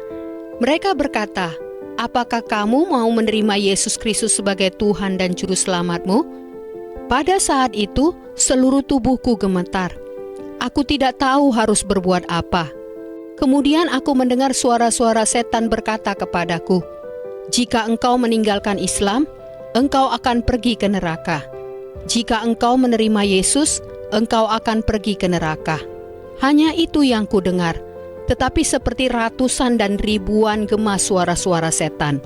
Mereka berkata, apakah kamu mau menerima Yesus Kristus sebagai Tuhan dan Juru Selamatmu? Pada saat itu, seluruh tubuhku gemetar. Aku tidak tahu harus berbuat apa. Kemudian aku mendengar suara-suara setan berkata kepadaku, jika engkau meninggalkan Islam, engkau akan pergi ke neraka. Jika engkau menerima Yesus, engkau akan pergi ke neraka. Hanya itu yang kudengar, tetapi seperti ratusan dan ribuan gema suara-suara setan.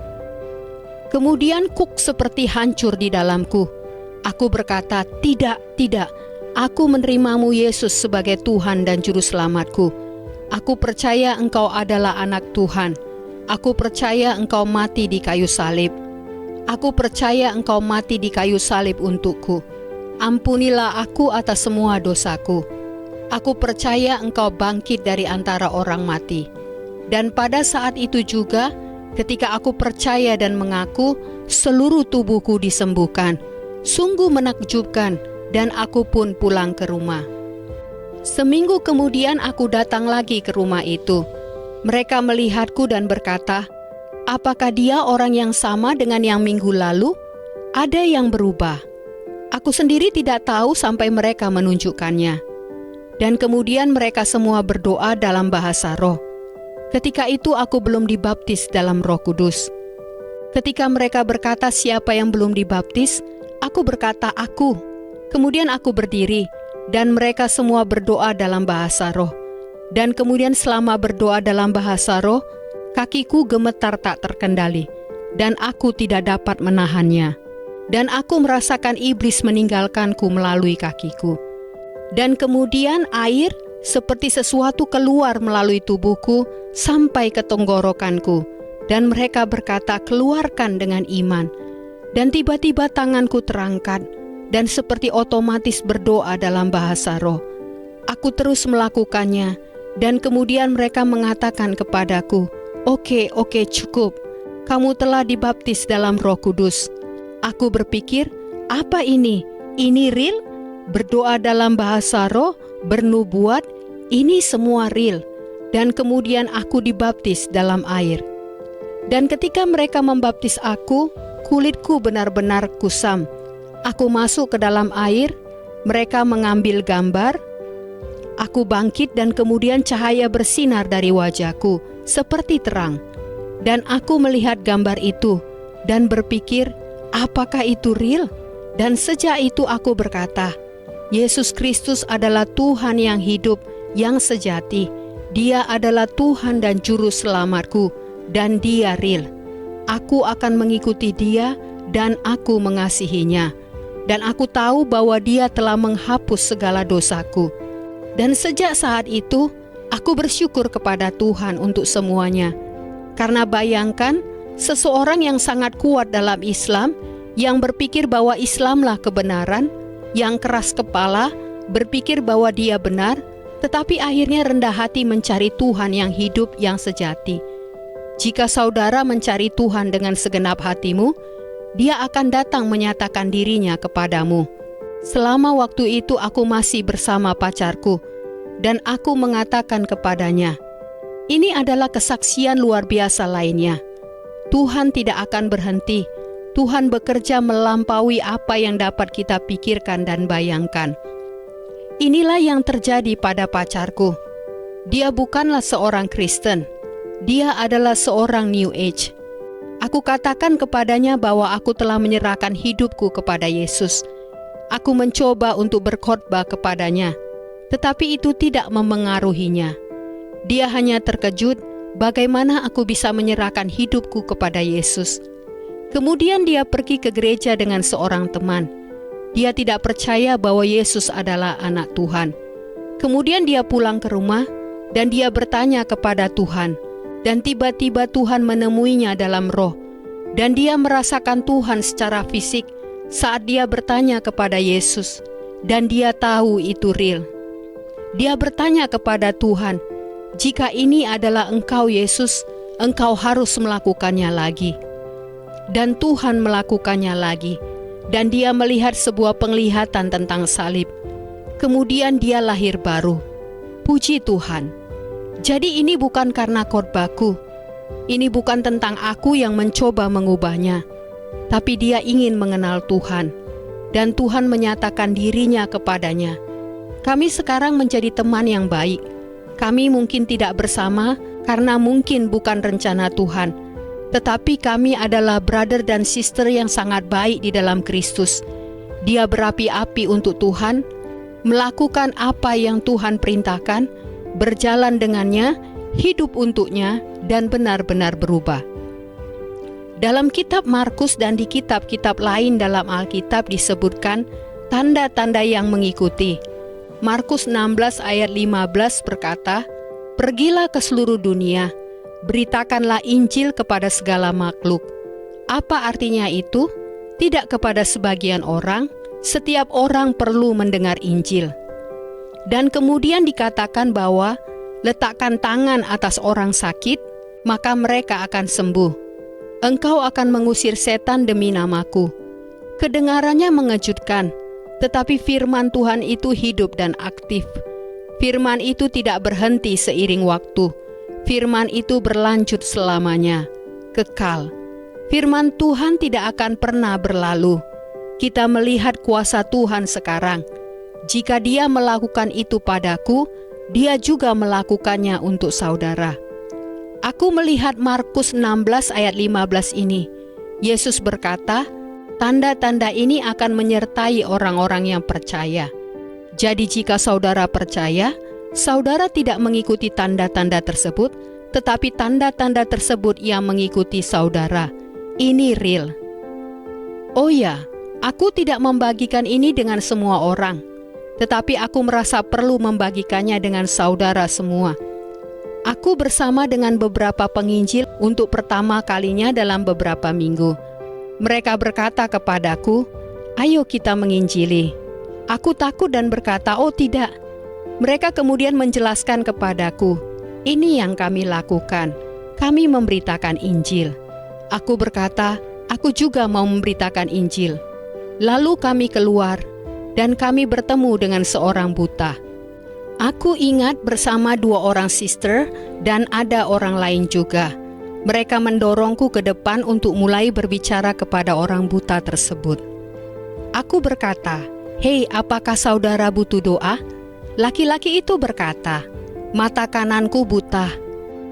Kemudian kuk seperti hancur di dalamku. Aku berkata, tidak, aku menerimamu Yesus sebagai Tuhan dan Juru Selamatku. Aku percaya engkau adalah anak Tuhan. Aku percaya engkau mati di kayu salib. Aku percaya engkau mati di kayu salib untukku. Ampunilah aku atas semua dosaku. Aku percaya engkau bangkit dari antara orang mati. Dan pada saat itu juga, ketika aku percaya dan mengaku, seluruh tubuhku disembuhkan. Sungguh menakjubkan, dan aku pun pulang ke rumah. Seminggu kemudian aku datang lagi ke rumah itu. Mereka melihatku dan berkata, apakah dia orang yang sama dengan yang minggu lalu? Ada yang berubah. Aku sendiri tidak tahu sampai mereka menunjukkannya. Dan kemudian mereka semua berdoa dalam bahasa roh. Ketika itu aku belum dibaptis dalam Roh Kudus. Ketika mereka berkata siapa yang belum dibaptis, aku berkata aku. Kemudian aku berdiri, dan mereka semua berdoa dalam bahasa roh. Dan kemudian selama berdoa dalam bahasa roh, kakiku gemetar tak terkendali, dan aku tidak dapat menahannya. Dan aku merasakan iblis meninggalkanku melalui kakiku. Dan kemudian air seperti sesuatu keluar melalui tubuhku sampai ke tenggorokanku. Dan mereka berkata, keluarkan dengan iman. Dan tiba-tiba tanganku terangkat, dan seperti otomatis berdoa dalam bahasa roh. Aku terus melakukannya, dan kemudian mereka mengatakan kepadaku, Oke, cukup. Kamu telah dibaptis dalam Roh Kudus. Aku berpikir, apa ini? Ini real? Berdoa dalam bahasa roh, bernubuat, ini semua real. Dan kemudian aku dibaptis dalam air. Dan ketika mereka membaptis aku, kulitku benar-benar kusam. Aku masuk ke dalam air, mereka mengambil gambar. Aku bangkit dan kemudian cahaya bersinar dari wajahku, seperti terang. Dan aku melihat gambar itu, dan berpikir, apakah itu real? Dan sejak itu aku berkata, Yesus Kristus adalah Tuhan yang hidup, yang sejati. Dia adalah Tuhan dan Juru Selamatku, dan Dia real. Aku akan mengikuti Dia, dan aku mengasihinya. Dan aku tahu bahwa Dia telah menghapus segala dosaku. Dan sejak saat itu, aku bersyukur kepada Tuhan untuk semuanya. Karena bayangkan, seseorang yang sangat kuat dalam Islam, yang berpikir bahwa Islamlah kebenaran, yang keras kepala, berpikir bahwa dia benar, tetapi akhirnya rendah hati mencari Tuhan yang hidup yang sejati. Jika saudara mencari Tuhan dengan segenap hatimu, Dia akan datang menyatakan dirinya kepadamu. Selama waktu itu aku masih bersama pacarku, dan aku mengatakan kepadanya, ini adalah kesaksian luar biasa lainnya. Tuhan tidak akan berhenti. Tuhan bekerja melampaui apa yang dapat kita pikirkan dan bayangkan. Inilah yang terjadi pada pacarku. Dia bukanlah seorang Kristen. Dia adalah seorang New Age. Aku katakan kepadanya bahwa aku telah menyerahkan hidupku kepada Yesus. Aku mencoba untuk berkhotbah kepadanya, tetapi itu tidak memengaruhinya. Dia hanya terkejut bagaimana aku bisa menyerahkan hidupku kepada Yesus. Kemudian dia pergi ke gereja dengan seorang teman. Dia tidak percaya bahwa Yesus adalah anak Tuhan. Kemudian dia pulang ke rumah dan dia bertanya kepada Tuhan. Dan tiba-tiba Tuhan menemuinya dalam roh. Dan dia merasakan Tuhan secara fisik saat dia bertanya kepada Yesus. Dan dia tahu itu real. Dia bertanya kepada Tuhan, jika ini adalah Engkau Yesus, Engkau harus melakukannya lagi. Dan Tuhan melakukannya lagi. Dan dia melihat sebuah penglihatan tentang salib. Kemudian dia lahir baru. Puji Tuhan. Jadi ini bukan karena khotbahku. Ini bukan tentang aku yang mencoba mengubahnya. Tapi dia ingin mengenal Tuhan. Dan Tuhan menyatakan dirinya kepadanya. Kami sekarang menjadi teman yang baik. Kami mungkin tidak bersama karena mungkin bukan rencana Tuhan. Tetapi kami adalah brother dan sister yang sangat baik di dalam Kristus. Dia berapi-api untuk Tuhan, melakukan apa yang Tuhan perintahkan, berjalan dengannya, hidup untuknya, dan benar-benar berubah. Dalam kitab Markus dan di kitab-kitab lain dalam Alkitab disebutkan tanda-tanda yang mengikuti. Markus 16 ayat 15 berkata, pergilah ke seluruh dunia, beritakanlah Injil kepada segala makhluk. Apa artinya itu? Tidak kepada sebagian orang, setiap orang perlu mendengar Injil. Dan kemudian dikatakan bahwa letakkan tangan atas orang sakit, maka mereka akan sembuh. Engkau akan mengusir setan demi namaku. Kedengarannya mengejutkan, tetapi firman Tuhan itu hidup dan aktif. Firman itu tidak berhenti seiring waktu. Firman itu berlanjut selamanya, kekal. Firman Tuhan tidak akan pernah berlalu. Kita melihat kuasa Tuhan sekarang. Jika Dia melakukan itu padaku, Dia juga melakukannya untuk saudara. Aku melihat Markus 16 ayat 15 ini. Yesus berkata, tanda-tanda ini akan menyertai orang-orang yang percaya. Jadi jika saudara percaya, saudara tidak mengikuti tanda-tanda tersebut, tetapi tanda-tanda tersebut yang mengikuti saudara. Ini real. Oh ya, aku tidak membagikan ini dengan semua orang, tetapi aku merasa perlu membagikannya dengan saudara semua. Aku bersama dengan beberapa penginjil untuk pertama kalinya dalam beberapa minggu. Mereka berkata kepadaku, ayo kita menginjili. Aku takut dan berkata, oh tidak. Mereka kemudian menjelaskan kepadaku, ini yang kami lakukan. Kami memberitakan Injil. Aku berkata, aku juga mau memberitakan Injil. Lalu kami keluar, dan kami bertemu dengan seorang buta. Aku ingat bersama 2 orang sister, dan ada orang lain juga. Mereka mendorongku ke depan untuk mulai berbicara kepada orang buta tersebut. Aku berkata, hei, apakah saudara butuh doa? Laki-laki itu berkata, mata kananku buta,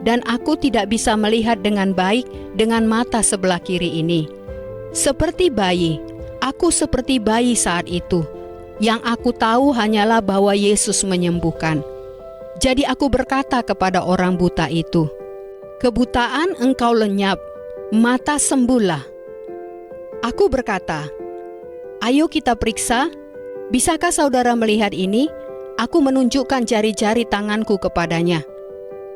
dan aku tidak bisa melihat dengan baik dengan mata sebelah kiri ini. Seperti bayi, aku seperti bayi saat itu. Yang aku tahu hanyalah bahwa Yesus menyembuhkan. Jadi aku berkata kepada orang buta itu, kebutaan engkau lenyap, mata sembuhlah. Aku berkata, ayo kita periksa, bisakah saudara melihat ini? Aku menunjukkan jari-jari tanganku kepadanya.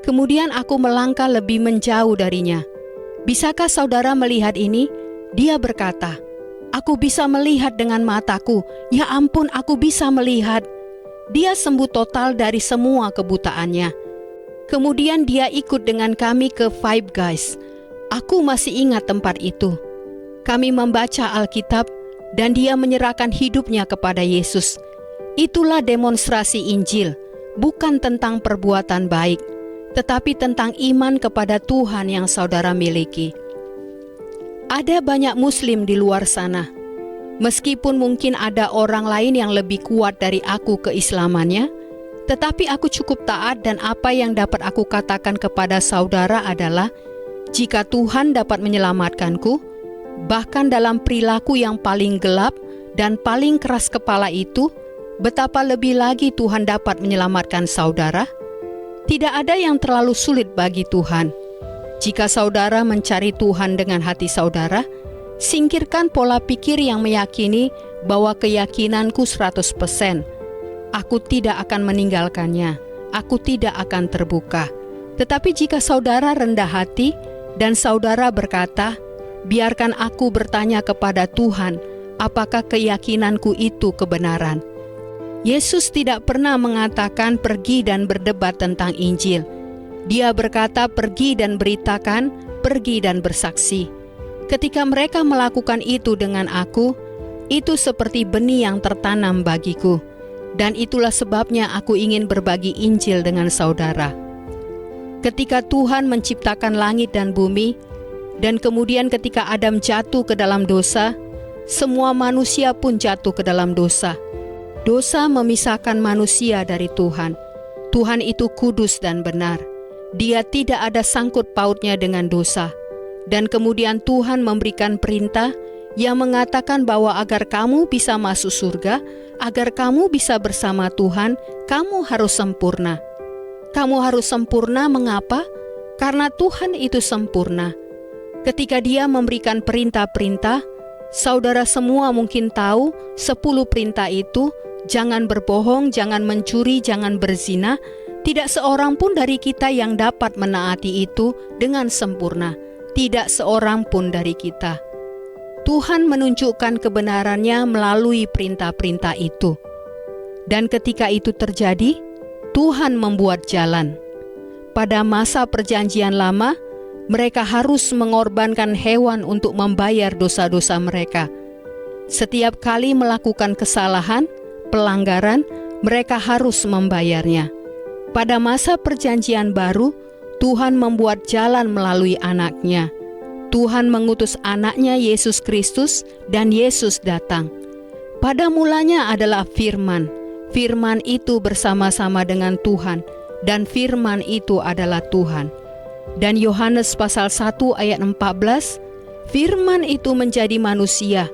Kemudian aku melangkah lebih menjauh darinya. Bisakah saudara melihat ini? Dia berkata, aku bisa melihat dengan mataku. Ya ampun, aku bisa melihat. Dia sembuh total dari semua kebutaannya. Kemudian dia ikut dengan kami ke Five Guys. Aku masih ingat tempat itu. Kami membaca Alkitab dan dia menyerahkan hidupnya kepada Yesus. Itulah demonstrasi Injil, bukan tentang perbuatan baik, tetapi tentang iman kepada Tuhan yang saudara miliki. Ada banyak Muslim di luar sana. Meskipun mungkin ada orang lain yang lebih kuat dari aku keislamannya, tetapi aku cukup taat dan apa yang dapat aku katakan kepada saudara adalah, jika Tuhan dapat menyelamatkanku, bahkan dalam perilaku yang paling gelap dan paling keras kepala itu, betapa lebih lagi Tuhan dapat menyelamatkan saudara? Tidak ada yang terlalu sulit bagi Tuhan. Jika saudara mencari Tuhan dengan hati saudara, singkirkan pola pikir yang meyakini bahwa keyakinanku 100%. Aku tidak akan meninggalkannya. Aku tidak akan terbuka. Tetapi jika saudara rendah hati dan saudara berkata, biarkan aku bertanya kepada Tuhan, apakah keyakinanku itu kebenaran? Yesus tidak pernah mengatakan pergi dan berdebat tentang Injil. Dia berkata pergi dan beritakan, pergi dan bersaksi. Ketika mereka melakukan itu dengan aku, itu seperti benih yang tertanam bagiku. Dan itulah sebabnya aku ingin berbagi Injil dengan saudara. Ketika Tuhan menciptakan langit dan bumi, dan kemudian ketika Adam jatuh ke dalam dosa, semua manusia pun jatuh ke dalam dosa. Dosa memisahkan manusia dari Tuhan. Tuhan itu kudus dan benar. Dia tidak ada sangkut pautnya dengan dosa. Dan kemudian Tuhan memberikan perintah yang mengatakan bahwa agar kamu bisa masuk surga, agar kamu bisa bersama Tuhan, kamu harus sempurna. Kamu harus sempurna, mengapa? Karena Tuhan itu sempurna. Ketika Dia memberikan perintah-perintah, saudara semua mungkin tahu 10 perintah itu, jangan berbohong, jangan mencuri, jangan berzina. Tidak seorang pun dari kita yang dapat menaati itu dengan sempurna. Tidak seorang pun dari kita. Tuhan menunjukkan kebenarannya melalui perintah-perintah itu. Dan ketika itu terjadi, Tuhan membuat jalan. Pada masa perjanjian lama, mereka harus mengorbankan hewan untuk membayar dosa-dosa mereka. Setiap kali melakukan kesalahan, pelanggaran, mereka harus membayarnya. Pada masa perjanjian baru, Tuhan membuat jalan melalui anaknya. Tuhan mengutus anaknya Yesus Kristus dan Yesus datang. Pada mulanya adalah firman. Firman itu bersama-sama dengan Tuhan dan firman itu adalah Tuhan. Dan Yohanes pasal 1 ayat 14, firman itu menjadi manusia,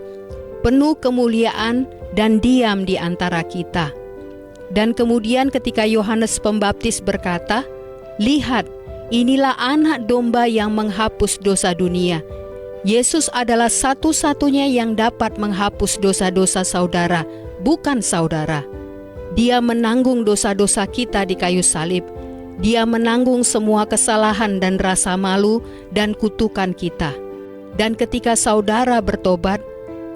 penuh kemuliaan dan diam di antara kita. Dan kemudian ketika Yohanes Pembaptis berkata, lihat, inilah anak domba yang menghapus dosa dunia. Yesus adalah satu-satunya yang dapat menghapus dosa-dosa saudara, bukan saudara. Dia menanggung dosa-dosa kita di kayu salib. Dia menanggung semua kesalahan dan rasa malu dan kutukan kita. Dan ketika saudara bertobat,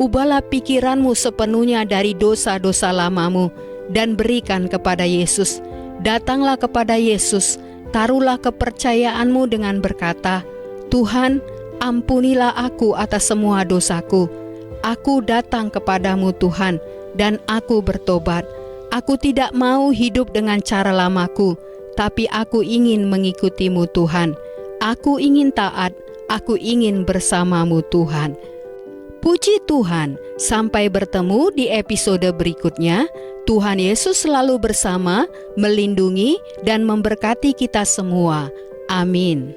ubahlah pikiranmu sepenuhnya dari dosa-dosa lamamu dan berikan kepada Yesus. Datanglah kepada Yesus. Taruhlah kepercayaanmu dengan berkata, Tuhan, ampunilah aku atas semua dosaku. Aku datang kepadamu Tuhan, dan aku bertobat. Aku tidak mau hidup dengan cara lamaku, tapi aku ingin mengikutimu Tuhan. Aku ingin taat, aku ingin bersamamu Tuhan. Puji Tuhan, sampai bertemu di episode berikutnya. Tuhan Yesus selalu bersama, melindungi, dan memberkati kita semua. Amin.